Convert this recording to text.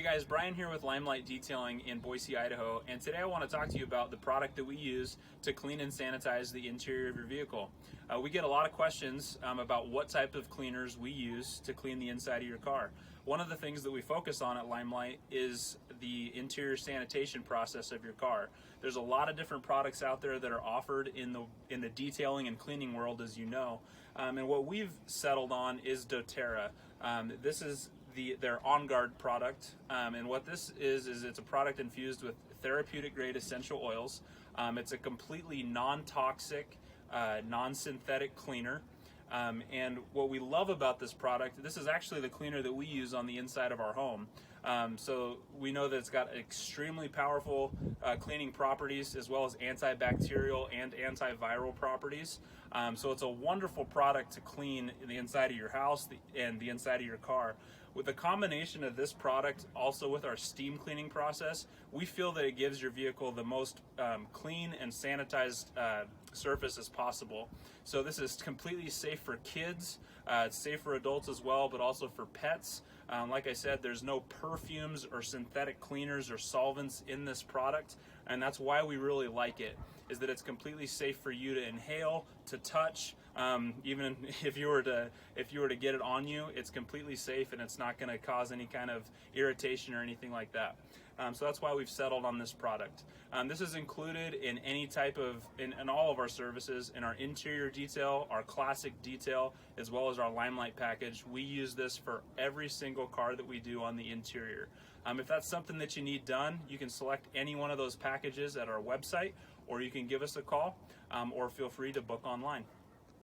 guys, Brian here with Limelight Detailing in Boise, Idaho, and today I want to talk to you about the product that we use to clean and sanitize the interior of your vehicle. We get a lot of questions about what type of cleaners we use to clean the inside of your car. One of the things that we focus on at Limelight is the interior sanitation process of your car. There's a lot of different products out there that are offered in the detailing and cleaning world, as you know, and what we've settled on is dōTERRA. This is their On Guard product, and what this is it's a product infused with therapeutic grade essential oils. It's a completely non-toxic, non-synthetic cleaner. And what we love about this product, this is actually the cleaner that we use on the inside of our home. So we know that it's got extremely powerful cleaning properties, as well as antibacterial and antiviral properties. So it's a wonderful product to clean the inside of your house and the inside of your car. With the combination of this product also with our steam cleaning process, we feel that it gives your vehicle the most clean and sanitized surface as possible. So this is completely safe for kids, it's safe for adults as well, but also for pets. Like I said, there's no perfumes or synthetic cleaners or solvents in this product, and that's why we really like it, is that it's completely safe for you to inhale, to touch. Even if you were to get it on you, it's completely safe and it's not going to cause any kind of irritation or anything like that. So that's why we've settled on this product. This is included in any type of, in all of our services, in our interior detail, our classic detail, as well as our Limelight package. We use this for every single car that we do on the interior. If that's something that you need done, you can select any one of those packages at our website, or you can give us a call, or feel free to book online.